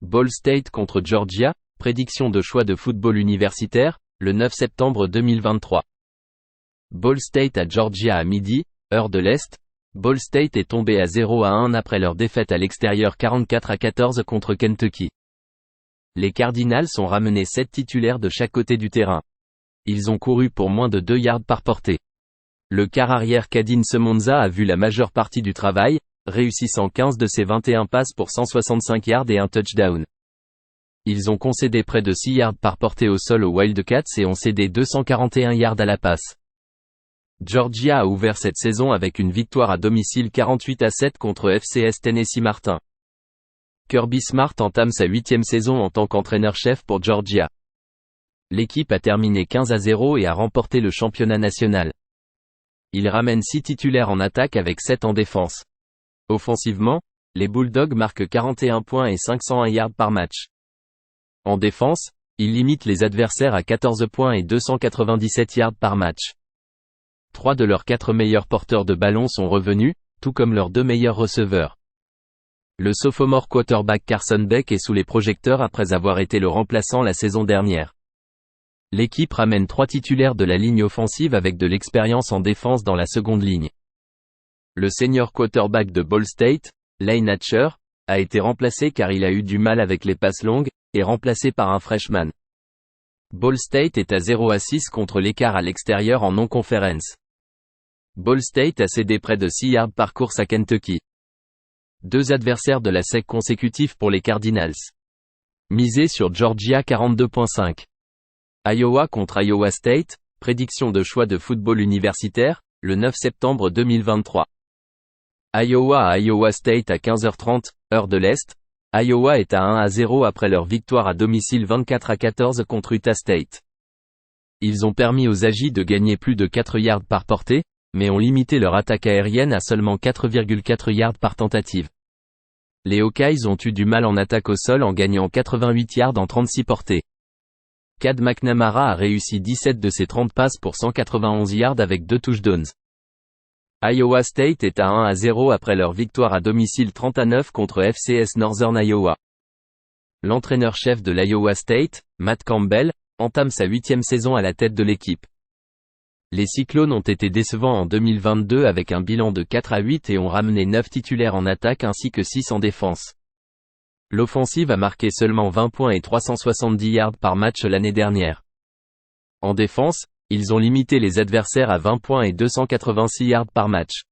Ball State contre Georgia, prédiction de choix de football universitaire, le 9 septembre 2023. Ball State à Georgia à midi, heure de l'Est. Ball State est tombé à 0-1 après leur défaite à l'extérieur 44-14 contre Kentucky. Les Cardinals ont ramené 7 titulaires de chaque côté du terrain. Ils ont couru pour moins de 2 yards par portée. Le quart arrière Kadin Semonza a vu la majeure partie du travail, réussissant 15 de ses 21 passes pour 165 yards et un touchdown. Ils ont concédé près de 6 yards par portée au sol aux Wildcats et ont cédé 241 yards à la passe. Georgia a ouvert cette saison avec une victoire à domicile 48-7 contre FCS Tennessee Martin. Kirby Smart entame sa 8e saison en tant qu'entraîneur-chef pour Georgia. L'équipe a terminé 15-0 et a remporté le championnat national. Il ramène 6 titulaires en attaque avec 7 en défense. Offensivement, les Bulldogs marquent 41 points et 501 yards par match. En défense, ils limitent les adversaires à 14 points et 297 yards par match. 3 de leurs 4 meilleurs porteurs de ballon sont revenus, tout comme leurs 2 meilleurs receveurs. Le sophomore quarterback Carson Beck est sous les projecteurs après avoir été le remplaçant la saison dernière. L'équipe ramène 3 titulaires de la ligne offensive avec de l'expérience en défense dans la seconde ligne. Le senior quarterback de Ball State, Lane Hatcher, a été remplacé car il a eu du mal avec les passes longues, et remplacé par un freshman. Ball State est à 0-6 contre l'écart à l'extérieur en non-conférence. Ball State a cédé près de 6 yards par course à Kentucky. 2 adversaires de la SEC consécutifs pour les Cardinals. Misé sur Georgia 42.5. Iowa contre Iowa State, prédiction de choix de football universitaire, le 9 septembre 2023. Iowa à Iowa State à 15h30, heure de l'Est. Iowa est à 1-0 après leur victoire à domicile 24-14 contre Utah State. Ils ont permis aux Aggies de gagner plus de 4 yards par portée, mais ont limité leur attaque aérienne à seulement 4,4 yards par tentative. Les Hawkeyes ont eu du mal en attaque au sol en gagnant 88 yards en 36 portées. Cade McNamara a réussi 17 de ses 30 passes pour 191 yards avec 2 touchdowns. Iowa State est à 1-0 après leur victoire à domicile 30-9 contre FCS Northern Iowa. L'entraîneur-chef de l'Iowa State, Matt Campbell, entame sa 8e saison à la tête de l'équipe. Les Cyclones ont été décevants en 2022 avec un bilan de 4-8 et ont ramené 9 titulaires en attaque ainsi que 6 en défense. L'offensive a marqué seulement 20 points et 370 yards par match l'année dernière. En défense, ils ont limité les adversaires à 20 points et 286 yards par match.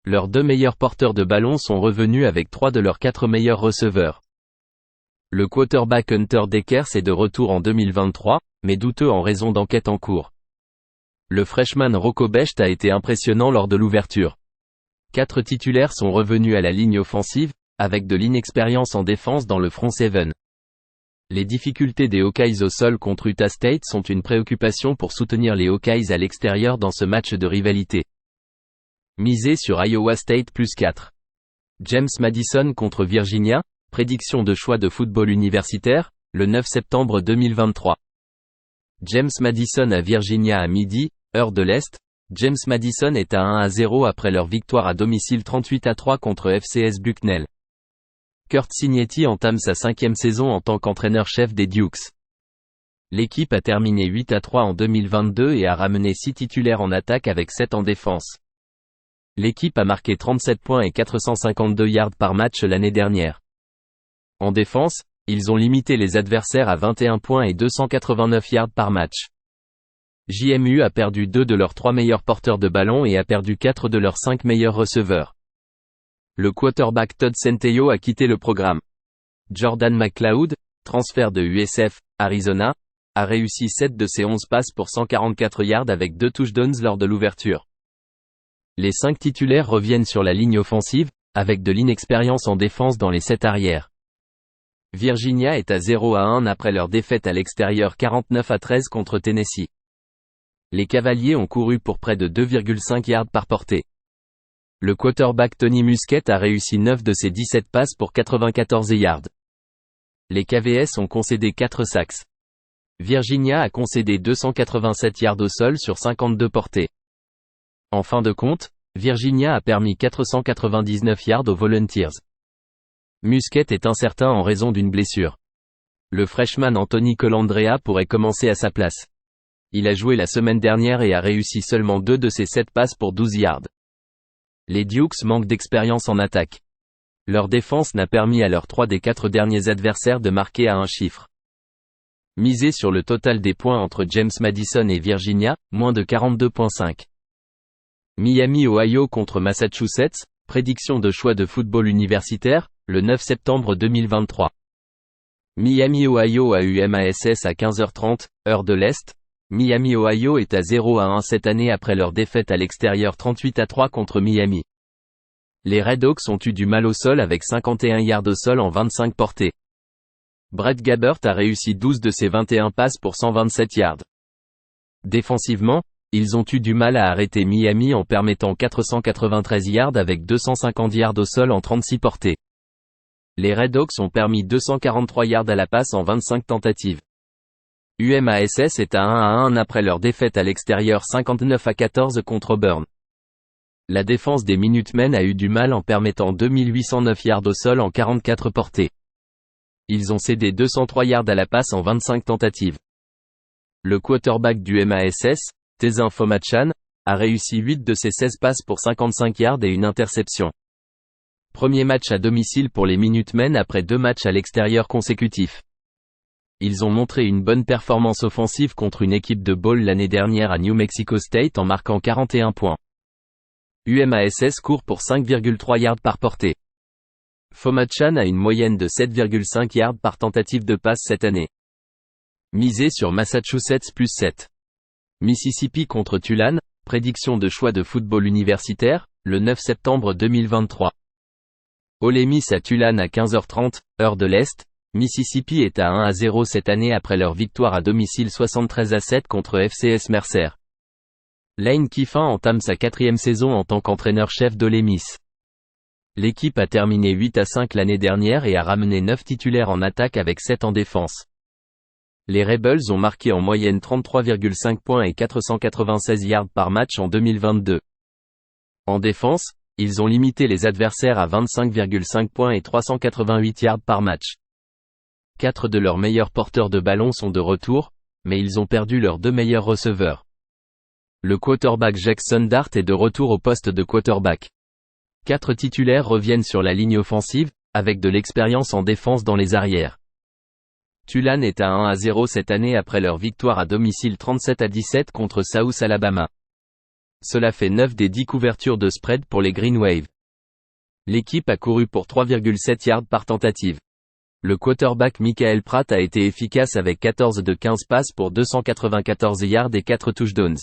Leurs 2 meilleurs porteurs de ballon sont revenus avec 3 de leurs 4 meilleurs receveurs. Le quarterback Hunter Deckers est de retour en 2023, mais douteux en raison d'enquêtes en cours. Le freshman Rocco Becht a été impressionnant lors de l'ouverture. 4 titulaires sont revenus à la ligne offensive, avec de l'inexpérience en défense dans le front seven. Les difficultés des Hawkeyes au sol contre Utah State sont une préoccupation pour soutenir les Hawkeyes à l'extérieur dans ce match de rivalité. Misé sur Iowa State plus 4. James Madison contre Virginia, prédiction de choix de football universitaire, le 9 septembre 2023. James Madison à Virginia à midi, heure de l'Est. James Madison est à 1-0 après leur victoire à domicile 38-3 contre FCS Bucknell. Curt Cignetti entame sa 5e saison en tant qu'entraîneur-chef des Dukes. L'équipe a terminé 8-3 en 2022 et a ramené 6 titulaires en attaque avec 7 en défense. L'équipe a marqué 37 points et 452 yards par match l'année dernière. En défense, ils ont limité les adversaires à 21 points et 289 yards par match. JMU a perdu 2 de leurs 3 meilleurs porteurs de ballon et a perdu 4 de leurs 5 meilleurs receveurs. Le quarterback Todd Centeio a quitté le programme. Jordan McLeod, transfert de USF, Arizona, a réussi 7 de ses 11 passes pour 144 yards avec 2 touchdowns lors de l'ouverture. Les 5 titulaires reviennent sur la ligne offensive, avec de l'inexpérience en défense dans les 7 arrières. Virginia est à 0-1 après leur défaite à l'extérieur 49-13 contre Tennessee. Les Cavaliers ont couru pour près de 2,5 yards par portée. Le quarterback Tony Muskett a réussi 9 de ses 17 passes pour 94 yards. Les KVS ont concédé 4 sacks. Virginia a concédé 287 yards au sol sur 52 portées. En fin de compte, Virginia a permis 499 yards aux Volunteers. Musket est incertain en raison d'une blessure. Le freshman Anthony Colandrea pourrait commencer à sa place. Il a joué la semaine dernière et a réussi seulement 2 de ses 7 passes pour 12 yards. Les Dukes manquent d'expérience en attaque. Leur défense n'a permis à leurs 3 des 4 derniers adversaires de marquer à un chiffre. Misez sur le total des points entre James Madison et Virginia, moins de 42,5. Miami Ohio contre Massachusetts, prédiction de choix de football universitaire, le 9 septembre 2023. Miami Ohio a eu MASS à 15h30, heure de l'Est. Miami Ohio est à 0-1 cette année après leur défaite à l'extérieur 38-3 contre Miami. Les Redhawks ont eu du mal au sol avec 51 yards au sol en 25 portées. Brett Gabbert a réussi 12 de ses 21 passes pour 127 yards. Défensivement, ils ont eu du mal à arrêter Miami en permettant 493 yards avec 250 yards au sol en 36 portées. Les Redhawks ont permis 243 yards à la passe en 25 tentatives. UMass est à 1-1 après leur défaite à l'extérieur 59-14 contre Auburn. La défense des Minutemen a eu du mal en permettant 2809 yards au sol en 44 portées. Ils ont cédé 203 yards à la passe en 25 tentatives. Le quarterback du MASS, Tezin Fomachan, a réussi 8 de ses 16 passes pour 55 yards et une interception. Premier match à domicile pour les Minutemen après 2 matchs à l'extérieur consécutifs. Ils ont montré une bonne performance offensive contre une équipe de bowl l'année dernière à New Mexico State en marquant 41 points. UMass court pour 5,3 yards par portée. Fomachan a une moyenne de 7,5 yards par tentative de passe cette année. Misez sur Massachusetts plus 7. Mississippi contre Tulane, prédiction de choix de football universitaire, le 9 septembre 2023. Ole Miss à Tulane à 15h30, heure de l'Est. Mississippi est à 1-0 cette année après leur victoire à domicile 73-7 contre FCS Mercer. Lane Kiffin entame sa 4e saison en tant qu'entraîneur-chef d'Ole Miss. L'équipe a terminé 8-5 l'année dernière et a ramené 9 titulaires en attaque avec 7 en défense. Les Rebels ont marqué en moyenne 33,5 points et 496 yards par match en 2022. En défense, ils ont limité les adversaires à 25,5 points et 388 yards par match. 4 de leurs meilleurs porteurs de ballon sont de retour, mais ils ont perdu leurs 2 meilleurs receveurs. Le quarterback Jackson Dart est de retour au poste de quarterback. 4 titulaires reviennent sur la ligne offensive, avec de l'expérience en défense dans les arrières. Tulane est à 1-0 cette année après leur victoire à domicile 37-17 contre South Alabama. Cela fait 9 des 10 couvertures de spread pour les Green Wave. L'équipe a couru pour 3,7 yards par tentative. Le quarterback Michael Pratt a été efficace avec 14 de 15 passes pour 294 yards et 4 touchdowns.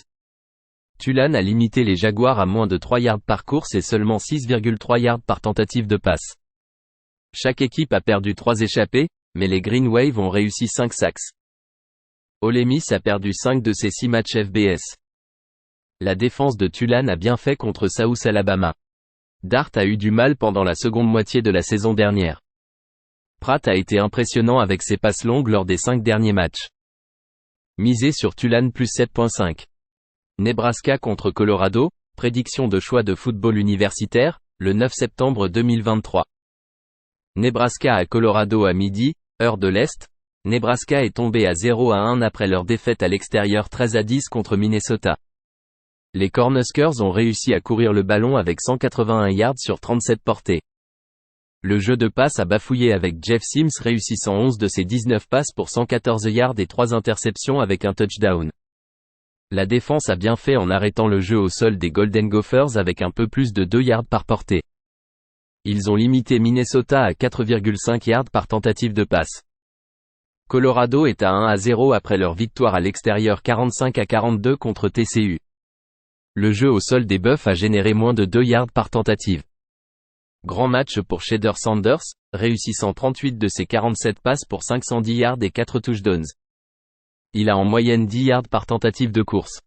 Tulane a limité les Jaguars à moins de 3 yards par course et seulement 6,3 yards par tentative de passe. Chaque équipe a perdu 3 échappées, mais les Green Wave ont réussi 5 sacks. Ole Miss a perdu 5 de ses 6 matchs FBS. La défense de Tulane a bien fait contre South Alabama. Dart a eu du mal pendant la seconde moitié de la saison dernière. Pratt a été impressionnant avec ses passes longues lors des 5 derniers matchs. Misez sur Tulane plus 7,5. Nebraska contre Colorado, prédiction de choix de football universitaire, le 9 septembre 2023. Nebraska à Colorado à midi, heure de l'Est. Nebraska est tombé à 0-1 après leur défaite à l'extérieur 13-10 contre Minnesota. Les Cornhuskers ont réussi à courir le ballon avec 181 yards sur 37 portées. Le jeu de passe a bafouillé avec Jeff Sims réussissant 11 de ses 19 passes pour 114 yards et 3 interceptions avec un touchdown. La défense a bien fait en arrêtant le jeu au sol des Golden Gophers avec un peu plus de 2 yards par portée. Ils ont limité Minnesota à 4,5 yards par tentative de passe. Colorado est à 1-0 après leur victoire à l'extérieur 45-42 contre TCU. Le jeu au sol des Buffs a généré moins de 2 yards par tentative. Grand match pour Shedeur Sanders, réussissant 38 de ses 47 passes pour 510 yards et 4 touchdowns. Il a en moyenne 10 yards par tentative de course.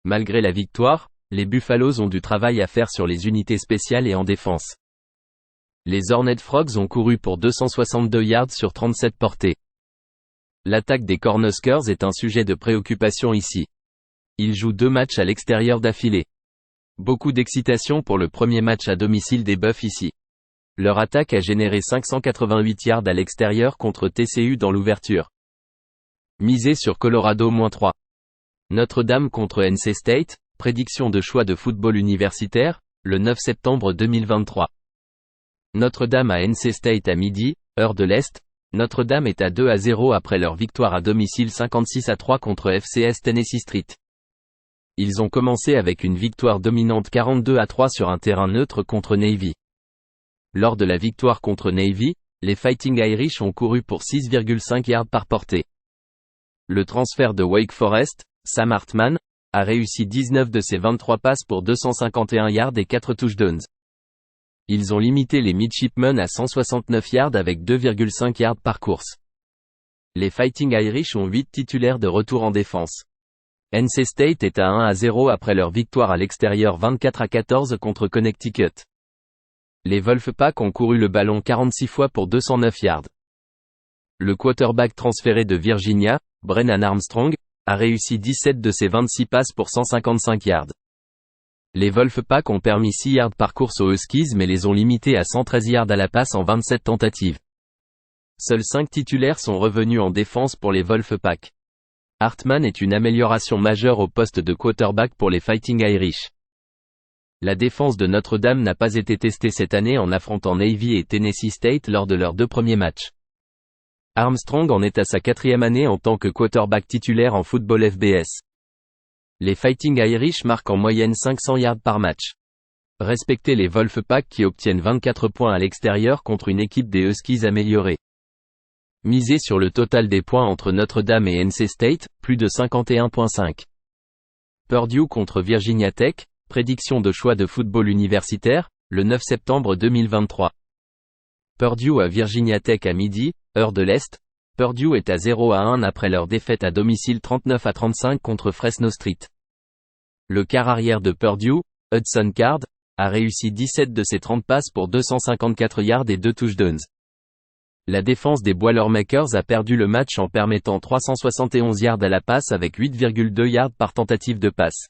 Malgré la victoire, les Buffaloes ont du travail à faire sur les unités spéciales et en défense. Les Horned Frogs ont couru pour 262 yards sur 37 portées. L'attaque des Cornhuskers est un sujet de préoccupation ici. Ils jouent 2 matchs à l'extérieur d'affilée. Beaucoup d'excitation pour le premier match à domicile des Buffs ici. Leur attaque a généré 588 yards à l'extérieur contre TCU dans l'ouverture. Misé sur Colorado -3. Notre-Dame contre NC State, prédiction de choix de football universitaire, le 9 septembre 2023. Notre-Dame à NC State à midi, heure de l'Est. Notre-Dame est à 2-0 après leur victoire à domicile 56-3 contre FCS Tennessee Street. Ils ont commencé avec une victoire dominante 42-3 sur un terrain neutre contre Navy. Lors de la victoire contre Navy, les Fighting Irish ont couru pour 6,5 yards par portée. Le transfert de Wake Forest, Sam Hartman, a réussi 19 de ses 23 passes pour 251 yards et 4 touchdowns. Ils ont limité les Midshipmen à 169 yards avec 2,5 yards par course. Les Fighting Irish ont 8 titulaires de retour en défense. NC State est à 1-0 après leur victoire à l'extérieur 24-14 contre Connecticut. Les Wolfpack ont couru le ballon 46 fois pour 209 yards. Le quarterback transféré de Virginia, Brennan Armstrong, a réussi 17 de ses 26 passes pour 155 yards. Les Wolfpack ont permis 6 yards par course aux Huskies mais les ont limités à 113 yards à la passe en 27 tentatives. Seuls 5 titulaires sont revenus en défense pour les Wolfpack. Hartman est une amélioration majeure au poste de quarterback pour les Fighting Irish. La défense de Notre-Dame n'a pas été testée cette année en affrontant Navy et Tennessee State lors de leurs 2 premiers matchs. Armstrong en est à sa 4e année en tant que quarterback titulaire en football FBS. Les Fighting Irish marquent en moyenne 500 yards par match. Respectez les Wolfpack qui obtiennent 24 points à l'extérieur contre une équipe des Huskies améliorée. Misez sur le total des points entre Notre-Dame et NC State, plus de 51,5. Purdue contre Virginia Tech, prédiction de choix de football universitaire, le 9 septembre 2023. Purdue à Virginia Tech à midi, heure de l'Est. Purdue est à 0-1 après leur défaite à domicile 39-35 contre Fresno Street. Le quart arrière de Purdue, Hudson Card, a réussi 17 de ses 30 passes pour 254 yards et 2 touchdowns. La défense des Boilermakers a perdu le match en permettant 371 yards à la passe avec 8,2 yards par tentative de passe.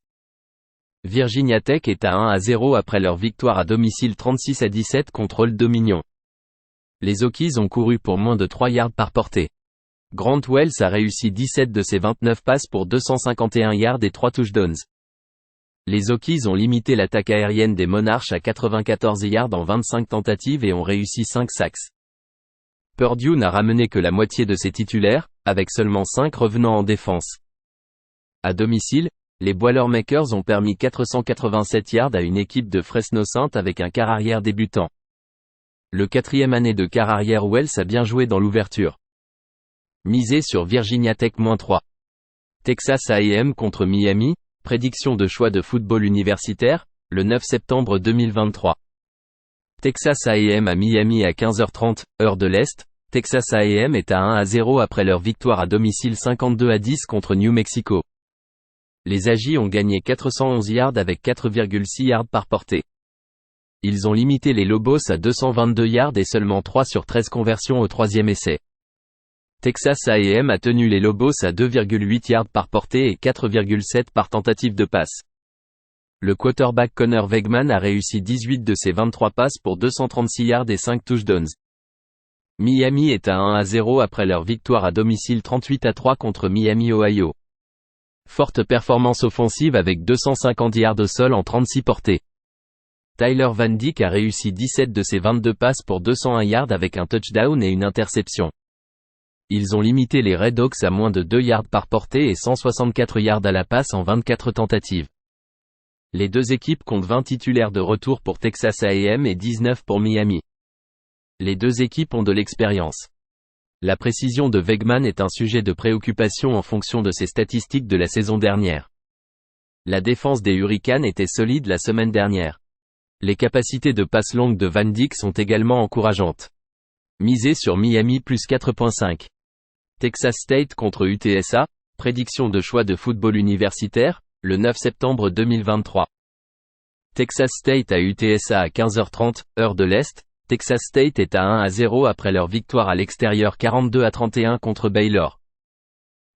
Virginia Tech est à 1-0 après leur victoire à domicile 36-17 contre Old Dominion. Les Hokies ont couru pour moins de 3 yards par portée. Grant Wells a réussi 17 de ses 29 passes pour 251 yards et 3 touchdowns. Les Hokies ont limité l'attaque aérienne des Monarchs à 94 yards en 25 tentatives et ont réussi 5 sacks. Purdue n'a ramené que la moitié de ses titulaires, avec seulement 5 revenants en défense. À domicile, les Boilermakers ont permis 487 yards à une équipe de Fresno Saint avec un quart arrière débutant. Le 4e année de quart arrière Wells a bien joué dans l'ouverture. Misez sur Virginia Tech -3. Texas A&M contre Miami, prédiction de choix de football universitaire, le 9 septembre 2023. Texas A&M à Miami à 15h30, heure de l'Est. Texas A&M est à 1-0 après leur victoire à domicile 52-10 contre New Mexico. Les Aggies ont gagné 411 yards avec 4,6 yards par portée. Ils ont limité les Lobos à 222 yards et seulement 3 sur 13 conversions au 3e essai. Texas A&M a tenu les Lobos à 2,8 yards par portée et 4,7 par tentative de passe. Le quarterback Connor Wegman a réussi 18 de ses 23 passes pour 236 yards et 5 touchdowns. Miami est à 1-0 après leur victoire à domicile 38-3 contre Miami, Ohio. Forte performance offensive avec 250 yards au sol en 36 portées. Tyler Van Dyke a réussi 17 de ses 22 passes pour 201 yards avec un touchdown et une interception. Ils ont limité les Red Hawks à moins de 2 yards par portée et 164 yards à la passe en 24 tentatives. Les deux équipes comptent 20 titulaires de retour pour Texas A&M et 19 pour Miami. Les deux équipes ont de l'expérience. La précision de Wegman est un sujet de préoccupation en fonction de ses statistiques de la saison dernière. La défense des Hurricanes était solide la semaine dernière. Les capacités de passe longue de Van Dyke sont également encourageantes. Misez sur Miami plus 4,5. Texas State contre UTSA, prédiction de choix de football universitaire, le 9 septembre 2023. Texas State à UTSA à 15h30, heure de l'Est. Texas State est à 1-0 après leur victoire à l'extérieur 42-31 contre Baylor.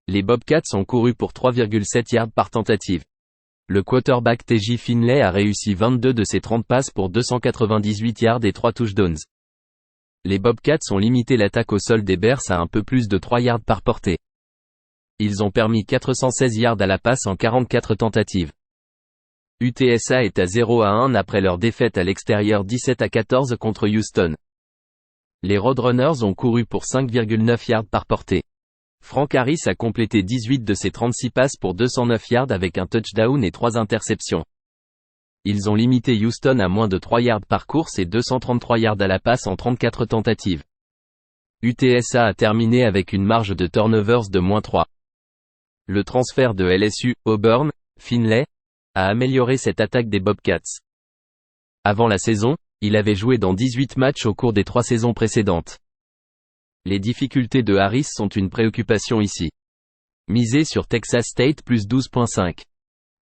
Les Bobcats ont couru pour 3,7 yards par tentative. Le quarterback TJ Finley a réussi 22 de ses 30 passes pour 298 yards et 3 touchdowns. les Bobcats ont limité l'attaque au sol des Bears à un peu plus de 3 yards par portée. Ils ont permis 416 yards à la passe en 44 tentatives. UTSA est à 0-1 après leur défaite à l'extérieur 17-14 contre Houston. Les Roadrunners ont couru pour 5,9 yards par portée. Frank Harris a complété 18 de ses 36 passes pour 209 yards avec un touchdown et 3 interceptions. Ils ont limité Houston à moins de 3 yards par course et 233 yards à la passe en 34 tentatives. UTSA a terminé avec une marge de turnovers de -3. Le transfert de LSU, Auburn, Finlay, a amélioré cette attaque des Bobcats. Avant la saison, il avait joué dans 18 matchs au cours des 3 saisons précédentes. Les difficultés de Harris sont une préoccupation ici. Misez sur Texas State plus 12.5.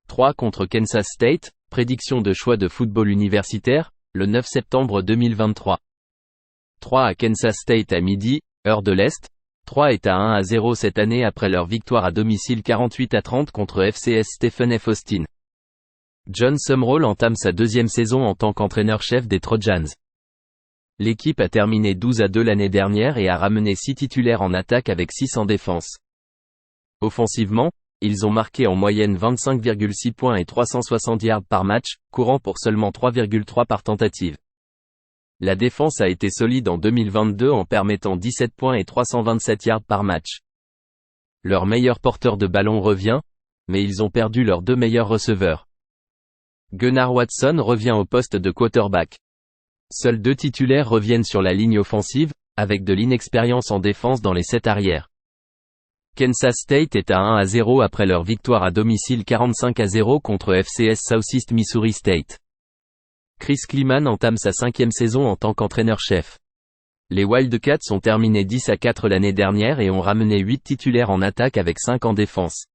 3 contre Kansas State, prédiction de choix de football universitaire, le 9 septembre 2023. 3 à Kansas State à midi, heure de l'Est. 3 est à 1-0 cette année après leur victoire à domicile 48-30 contre FCS Stephen F. Austin. John Sumrall entame sa 2e saison en tant qu'entraîneur-chef des Trojans. L'équipe a terminé 12-2 l'année dernière et a ramené 6 titulaires en attaque avec 6 en défense. Offensivement, ils ont marqué en moyenne 25,6 points et 360 yards par match, courant pour seulement 3,3 par tentative. La défense a été solide en 2022 en permettant 17 points et 327 yards par match. Leur meilleur porteur de ballon revient, mais ils ont perdu leurs 2 meilleurs receveurs. Gunnar Watson revient au poste de quarterback. Seuls 2 titulaires reviennent sur la ligne offensive, avec de l'inexpérience en défense dans les 7 arrières. Kansas State est à 1-0 après leur victoire à domicile 45-0 contre FCS Southeast Missouri State. Chris Klieman entame sa 5e saison en tant qu'entraîneur-chef. Les Wildcats ont terminé 10-4 l'année dernière et ont ramené 8 titulaires en attaque avec 5 en défense.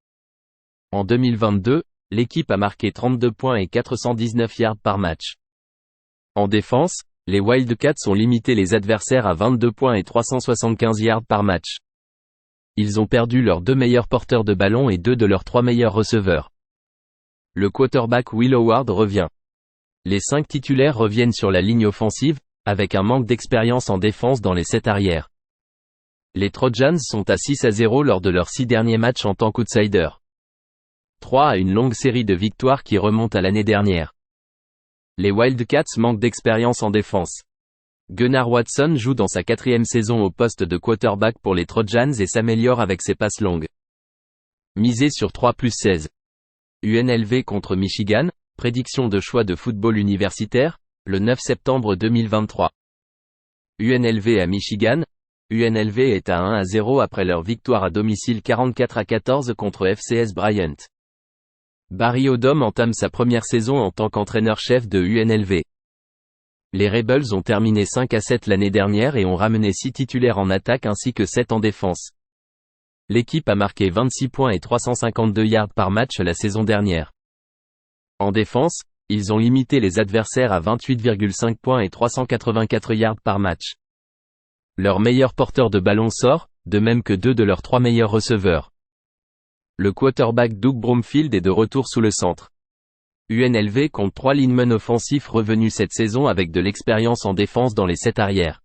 En 2022, l'équipe a marqué 32 points et 419 yards par match. En défense, les Wildcats ont limité les adversaires à 22 points et 375 yards par match. Ils ont perdu leurs 2 meilleurs porteurs de ballon et 2 de leurs 3 meilleurs receveurs. Le quarterback Will Howard revient. Les 5 titulaires reviennent sur la ligne offensive, avec un manque d'expérience en défense dans les 7 arrières. Les Trojans sont à 6-0 lors de leurs 6 derniers matchs en tant qu'outsider. 3 à une longue série de victoires qui remonte à l'année dernière. Les Wildcats manquent d'expérience en défense. Gunnar Watson joue dans sa 4e saison au poste de quarterback pour les Trojans et s'améliore avec ses passes longues. Misez sur 3+16. UNLV contre Michigan, prédiction de choix de football universitaire, le 9 septembre 2023. UNLV à Michigan. UNLV est à 1-0 après leur victoire à domicile 44-14 contre FCS Bryant. Barry Odom entame sa première saison en tant qu'entraîneur-chef de UNLV. Les Rebels ont terminé 5-7 l'année dernière et ont ramené 6 titulaires en attaque ainsi que 7 en défense. L'équipe a marqué 26 points et 352 yards par match la saison dernière. En défense, ils ont limité les adversaires à 28,5 points et 384 yards par match. Leur meilleur porteur de ballon sort, de même que 2 de leurs 3 meilleurs receveurs. Le quarterback Doug Bromfield est de retour sous le centre. UNLV compte 3 linemen offensifs revenus cette saison avec de l'expérience en défense dans les 7 arrières.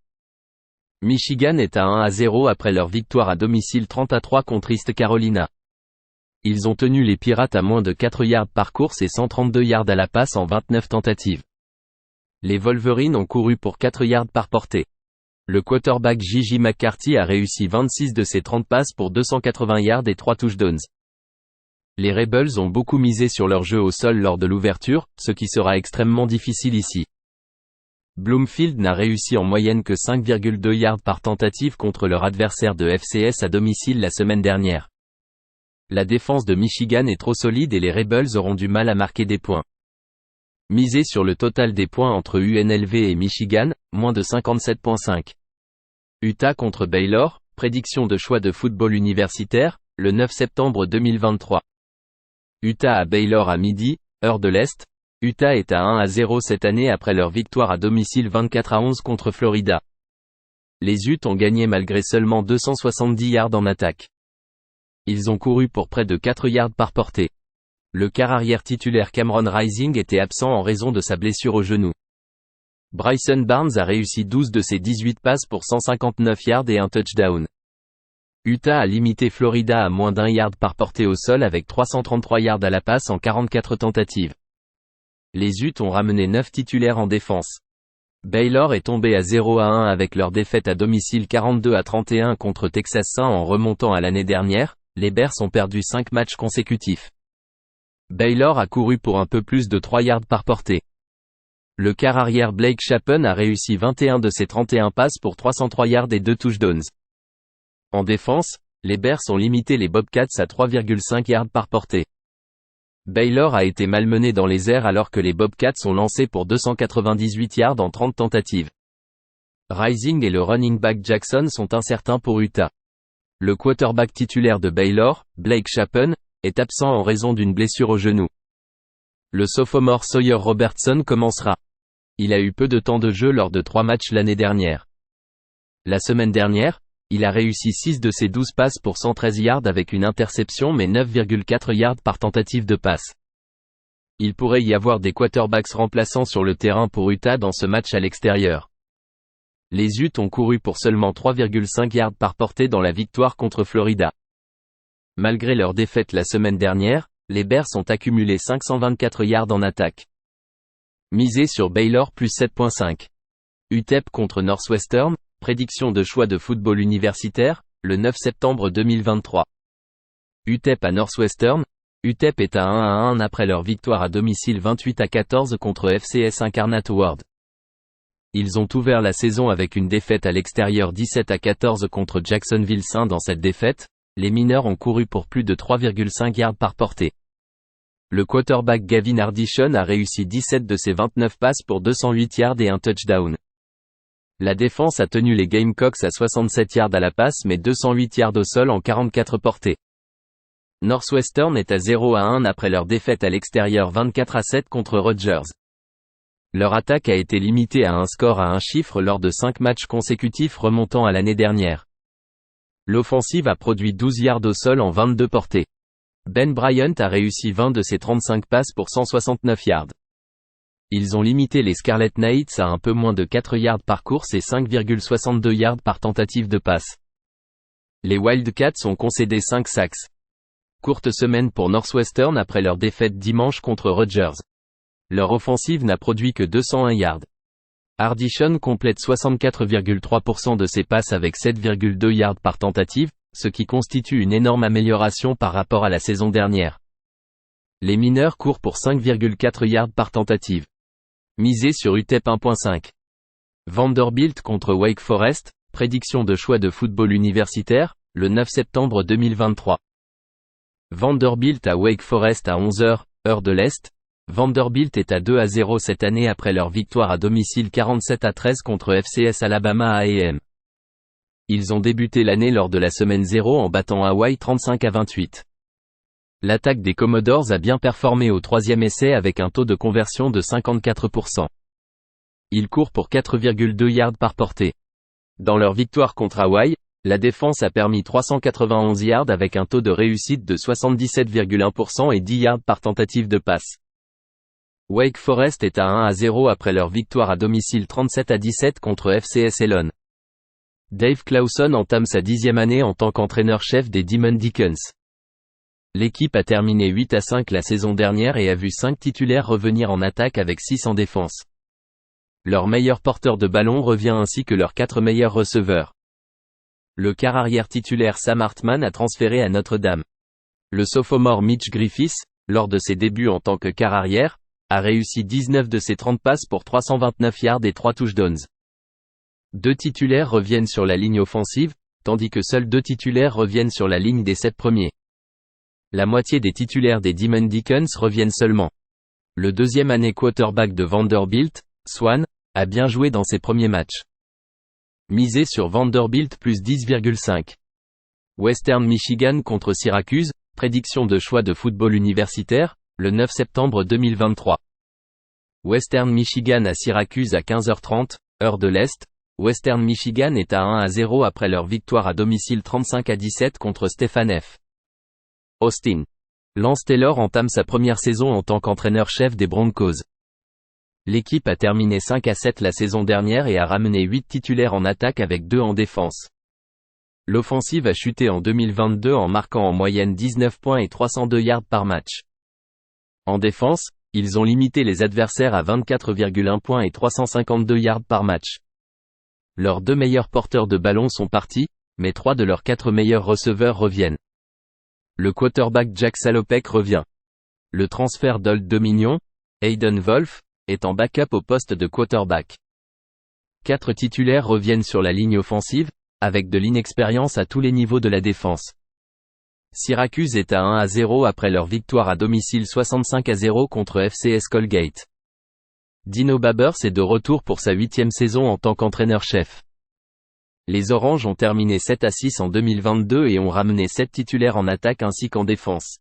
Michigan est à 1-0 après leur victoire à domicile 30-3 contre East Carolina. Ils ont tenu les Pirates à moins de 4 yards par course et 132 yards à la passe en 29 tentatives. Les Wolverines ont couru pour 4 yards par portée. Le quarterback J.J. McCarthy a réussi 26 de ses 30 passes pour 280 yards et 3 touchdowns. Les Rebels ont beaucoup misé sur leur jeu au sol lors de l'ouverture, ce qui sera extrêmement difficile ici. Bloomfield n'a réussi en moyenne que 5,2 yards par tentative contre leur adversaire de FCS à domicile la semaine dernière. La défense de Michigan est trop solide et les Rebels auront du mal à marquer des points. Misez sur le total des points entre UNLV et Michigan, moins de 57,5. Utah contre Baylor, prédiction de choix de football universitaire, le 9 septembre 2023. Utah à Baylor à midi, heure de l'Est. Utah est à 1-0 cette année après leur victoire à domicile 24-11 contre Florida. Les Utes ont gagné malgré seulement 270 yards en attaque. Ils ont couru pour près de 4 yards par portée. Le quart arrière titulaire Cameron Rising était absent en raison de sa blessure au genou. Bryson Barnes a réussi 12 de ses 18 passes pour 159 yards et un touchdown. Utah a limité Florida à moins d'1 yard par portée au sol avec 333 yards à la passe en 44 tentatives. Les Utes ont ramené 9 titulaires en défense. Baylor est tombé à 0-1 avec leur défaite à domicile 42-31 contre Texas A&M en remontant à l'année dernière. Les Bears ont perdu 5 matchs consécutifs. Baylor a couru pour un peu plus de 3 yards par portée. Le quart arrière Blake Shapen a réussi 21 de ses 31 passes pour 303 yards et 2 touchdowns. En défense, les Bears ont limité les Bobcats à 3,5 yards par portée. Baylor a été malmené dans les airs alors que les Bobcats ont lancé pour 298 yards en 30 tentatives. Rising et le running back Jackson sont incertains pour Utah. Le quarterback titulaire de Baylor, Blake Shapen, est absent en raison d'une blessure au genou. Le sophomore Sawyer Robertson commencera. Il a eu peu de temps de jeu lors de 3 matchs l'année dernière. La semaine dernière, il a réussi 6 de ses 12 passes pour 113 yards avec une interception mais 9,4 yards par tentative de passe. Il pourrait y avoir des quarterbacks remplaçants sur le terrain pour Utah dans ce match à l'extérieur. Les Utes ont couru pour seulement 3,5 yards par portée dans la victoire contre Florida. Malgré leur défaite la semaine dernière, les Bears ont accumulé 524 yards en attaque. Misé sur Baylor plus 7.5. UTEP contre Northwestern, prédiction de choix de football universitaire, le 9 septembre 2023. UTEP à Northwestern. UTEP est à 1-1 après leur victoire à domicile 28-14 contre FCS Incarnate Word. Ils ont ouvert la saison avec une défaite à l'extérieur 17-14 contre Jacksonville St. Dans cette défaite, les mineurs ont couru pour plus de 3,5 yards par portée. Le quarterback Gavin Hardishon a réussi 17 de ses 29 passes pour 208 yards et un touchdown. La défense a tenu les Gamecocks à 67 yards à la passe mais 208 yards au sol en 44 portées. Northwestern est à 0-1 après leur défaite à l'extérieur 24-7 contre Rutgers. Leur attaque a été limitée à un score à un chiffre lors de 5 matchs consécutifs remontant à l'année dernière. L'offensive a produit 12 yards au sol en 22 portées. Ben Bryant a réussi 20 de ses 35 passes pour 169 yards. Ils ont limité les Scarlet Knights à un peu moins de 4 yards par course et 5,62 yards par tentative de passe. Les Wildcats ont concédé 5 sacks. Courte semaine pour Northwestern après leur défaite dimanche contre Rutgers. Leur offensive n'a produit que 201 yards. Hardishon complète 64,3% de ses passes avec 7,2 yards par tentative, ce qui constitue une énorme amélioration par rapport à la saison dernière. Les mineurs courent pour 5,4 yards par tentative. Misé sur UTEP 1.5. Vanderbilt contre Wake Forest, prédiction de choix de football universitaire, le 9 septembre 2023. Vanderbilt à Wake Forest à 11h, heure de l'Est. Vanderbilt est à 2-0 cette année après leur victoire à domicile 47-13 contre FCS Alabama A&M. Ils ont débuté l'année lors de la semaine 0 en battant Hawaii 35-28. L'attaque des Commodores a bien performé au troisième essai avec un taux de conversion de 54%. Ils courent pour 4,2 yards par portée. Dans leur victoire contre Hawaii, la défense a permis 391 yards avec un taux de réussite de 77,1% et 10 yards par tentative de passe. Wake Forest est à 1-0 après leur victoire à domicile 37-17 contre FCS Elon. Dave Clawson entame sa 10e année en tant qu'entraîneur-chef des Demon Deacons. L'équipe a terminé 8-5 la saison dernière et a vu 5 titulaires revenir en attaque avec 6 en défense. Leur meilleur porteur de ballon revient ainsi que leurs 4 meilleurs receveurs. Le quart arrière titulaire Sam Hartman a transféré à Notre-Dame. Le sophomore Mitch Griffiths, lors de ses débuts en tant que quart arrière, a réussi 19 de ses 30 passes pour 329 yards et 3 touchdowns. 2 titulaires reviennent sur la ligne offensive, tandis que seuls 2 titulaires reviennent sur la ligne des 7 premiers. La moitié des titulaires des Demon Deacons reviennent seulement. Le deuxième année quarterback de Vanderbilt, Swan, a bien joué dans ses premiers matchs. Misé sur Vanderbilt plus 10,5. Western Michigan contre Syracuse, prédiction de choix de football universitaire, le 9 septembre 2023. Western Michigan à Syracuse à 15h30, heure de l'Est. Western Michigan est à 1-0 après leur victoire à domicile 35-17 contre Stephen F. Austin. Lance Taylor entame sa première saison en tant qu'entraîneur-chef des Broncos. L'équipe a terminé 5-7 la saison dernière et a ramené 8 titulaires en attaque avec 2 en défense. L'offensive a chuté en 2022 en marquant en moyenne 19 points et 302 yards par match. En défense, ils ont limité les adversaires à 24,1 points et 352 yards par match. Leurs 2 meilleurs porteurs de ballon sont partis, mais 3 de leurs 4 meilleurs receveurs reviennent. Le quarterback Jack Salopek revient. Le transfert d'Old Dominion, Hayden Wolff, est en backup au poste de quarterback. 4 titulaires reviennent sur la ligne offensive, avec de l'inexpérience à tous les niveaux de la défense. Syracuse est à 1-0 après leur victoire à domicile 65-0 contre FCS Colgate. Dino Babers est de retour pour sa 8e saison en tant qu'entraîneur-chef. Les Oranges ont terminé 7-6 en 2022 et ont ramené 7 titulaires en attaque ainsi qu'en défense.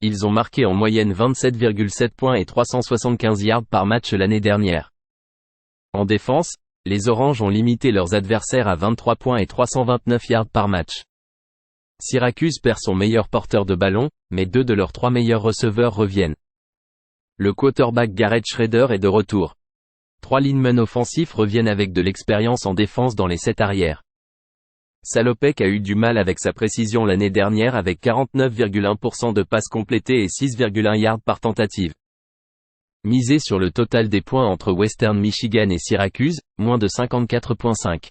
Ils ont marqué en moyenne 27,7 points et 375 yards par match l'année dernière. En défense, les Oranges ont limité leurs adversaires à 23 points et 329 yards par match. Syracuse perd son meilleur porteur de ballon, mais 2 de leurs 3 meilleurs receveurs reviennent. Le quarterback Garrett Shrader est de retour. 3 linemen offensifs reviennent avec de l'expérience en défense dans les 7 arrières. Salopek a eu du mal avec sa précision l'année dernière avec 49,1% de passes complétées et 6,1 yards par tentative. Misez sur le total des points entre Western Michigan et Syracuse, moins de 54,5.